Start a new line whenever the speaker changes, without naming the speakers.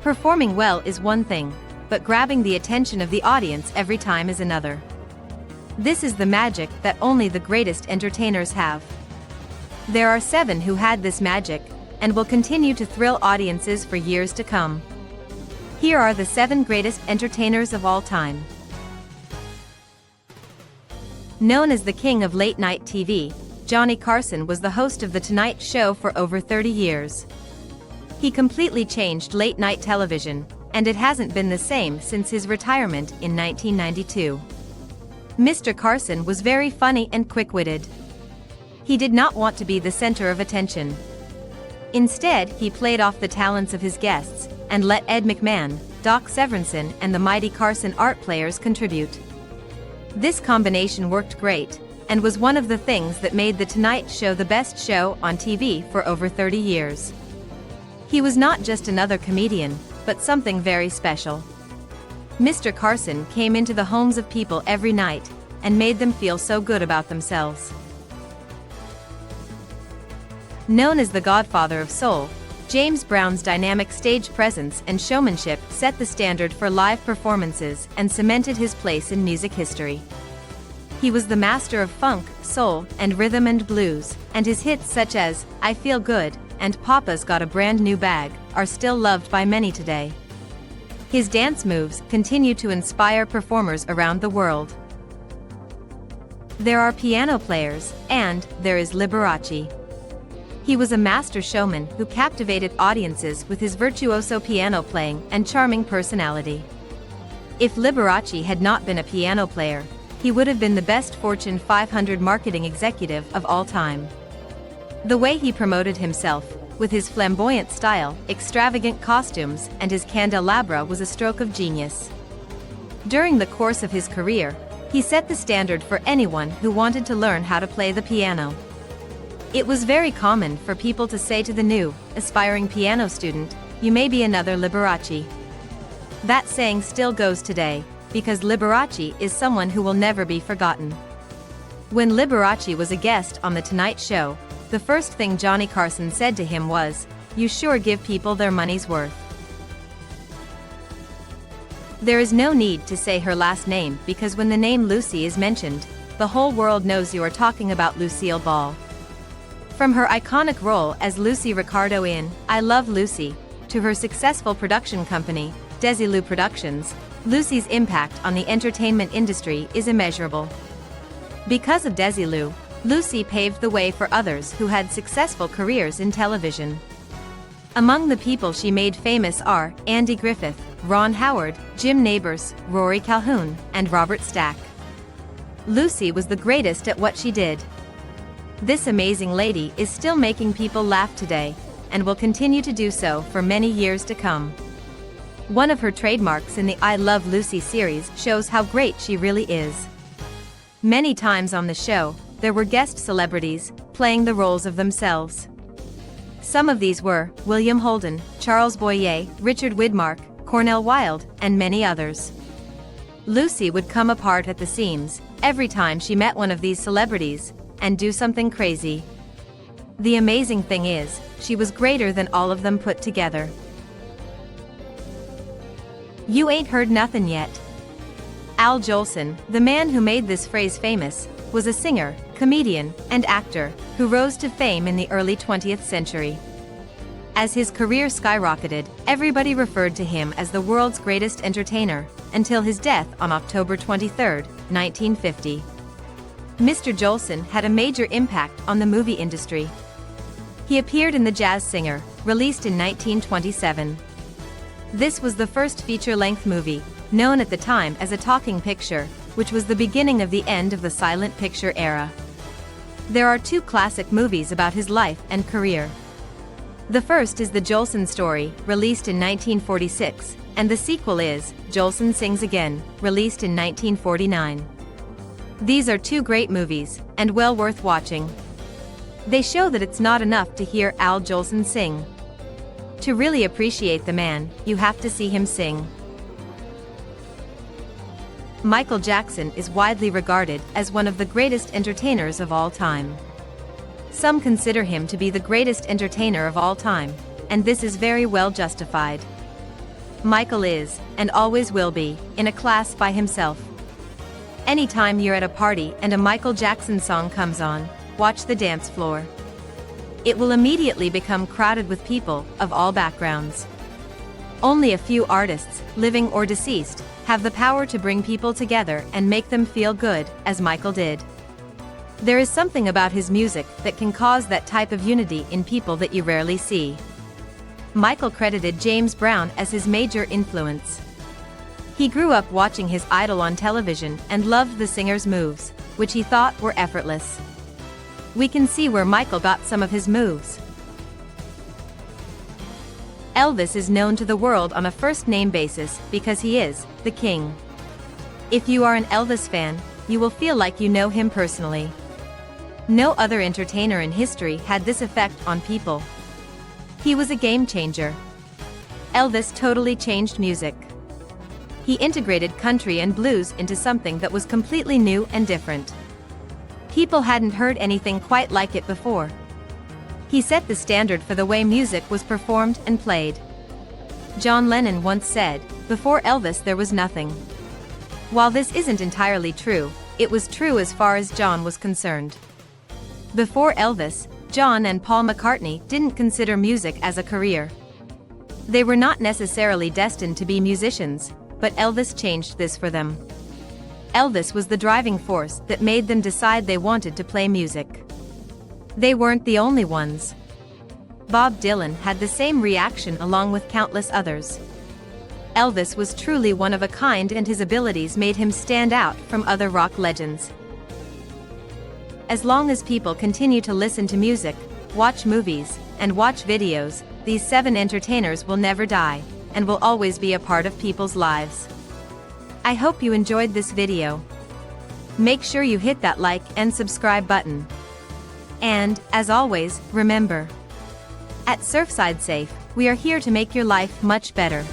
Performing well is one thing, but grabbing the attention of the audience every time is another. This is the magic that only the greatest entertainers have. There are 7 who had this magic, and will continue to thrill audiences for years to come. Here are the 7 greatest entertainers of all time. Known as the king of late-night TV, Johnny Carson was the host of The Tonight Show for over 30 years. He completely changed late-night television, and it hasn't been the same since his retirement in 1992. Mr. Carson was very funny and quick-witted. He did not want to be the center of attention. Instead, he played off the talents of his guests, and let Ed McMahon, Doc Severinsen and the mighty Carson art players contribute. This combination worked great, and was one of the things that made The Tonight Show the best show on TV for over 30 years. He was not just another comedian, but something very special. Mr. Carson came into the homes of people every night, and made them feel so good about themselves. Known as the Godfather of Soul, James Brown's dynamic stage presence and showmanship set the standard for live performances and cemented his place in music history. He was the master of funk, soul, and rhythm and blues, and his hits such as I Feel Good and Papa's Got a Brand New Bag are still loved by many today. His dance moves continue to inspire performers around the world. There are piano players, and there is Liberace. He was a master showman who captivated audiences with his virtuoso piano playing and charming personality. If Liberace had not been a piano player, he would have been the best Fortune 500 marketing executive of all time. The way he promoted himself, with his flamboyant style, extravagant costumes, and his candelabra was a stroke of genius. During the course of his career, he set the standard for anyone who wanted to learn how to play the piano. It was very common for people to say to the new, aspiring piano student, "You may be another Liberace." That saying still goes today, because Liberace is someone who will never be forgotten. When Liberace was a guest on The Tonight Show, the first thing Johnny Carson said to him was, "You sure give people their money's worth." There is no need to say her last name because when the name Lucy is mentioned, the whole world knows you are talking about Lucille Ball. From her iconic role as Lucy Ricardo in I Love Lucy, to her successful production company, Desilu Productions, Lucy's impact on the entertainment industry is immeasurable. Because of Desilu, Lucy paved the way for others who had successful careers in television. Among the people she made famous are Andy Griffith, Ron Howard, Jim Nabors, Rory Calhoun, and Robert Stack. Lucy was the greatest at what she did. This amazing lady is still making people laugh today, and will continue to do so for many years to come. One of her trademarks in the I Love Lucy series shows how great she really is. Many times on the show, there were guest celebrities, playing the roles of themselves. Some of these were William Holden, Charles Boyer, Richard Widmark, Cornel Wilde, and many others. Lucy would come apart at the seams every time she met one of these celebrities, and do something crazy. The amazing thing is, she was greater than all of them put together. You ain't heard nothing yet. Al Jolson, the man who made this phrase famous, was a singer, comedian, and actor who rose to fame in the early 20th century. As his career skyrocketed, everybody referred to him as the world's greatest entertainer, until his death on October 23, 1950. Mr. Jolson had a major impact on the movie industry. He appeared in The Jazz Singer, released in 1927. This was the first feature-length movie, known at the time as a talking picture, which was the beginning of the end of the silent picture era. There are 2 classic movies about his life and career. The first is The Jolson Story, released in 1946, and the sequel is Jolson Sings Again, released in 1949. These are 2 great movies, and well worth watching. They show that it's not enough to hear Al Jolson sing. To really appreciate the man, you have to see him sing. Michael Jackson is widely regarded as one of the greatest entertainers of all time. Some consider him to be the greatest entertainer of all time, and this is very well justified. Michael is, and always will be, in a class by himself. Anytime you're at a party and a Michael Jackson song comes on, watch the dance floor. It will immediately become crowded with people of all backgrounds. Only a few artists, living or deceased, have the power to bring people together and make them feel good, as Michael did. There is something about his music that can cause that type of unity in people that you rarely see. Michael credited James Brown as his major influence. He grew up watching his idol on television and loved the singer's moves, which he thought were effortless. We can see where Michael got some of his moves. Elvis is known to the world on a first-name basis because he is the king. If you are an Elvis fan, you will feel like you know him personally. No other entertainer in history had this effect on people. He was a game changer. Elvis totally changed music. He integrated country and blues into something that was completely new and different. People hadn't heard anything quite like it before. He set the standard for the way music was performed and played. John Lennon once said, "Before Elvis there was nothing." While this isn't entirely true, it was true as far as John was concerned. Before Elvis, John and Paul McCartney didn't consider music as a career. They were not necessarily destined to be musicians, but Elvis changed this for them. Elvis was the driving force that made them decide they wanted to play music. They weren't the only ones. Bob Dylan had the same reaction along with countless others. Elvis was truly one of a kind and his abilities made him stand out from other rock legends. As long as people continue to listen to music, watch movies, and watch videos, these 7 entertainers will never die, and will always be a part of people's lives. I hope you enjoyed this video. Make sure you hit that like and subscribe button. And, as always, remember, at SurfSideSafe, we are here to make your life much better.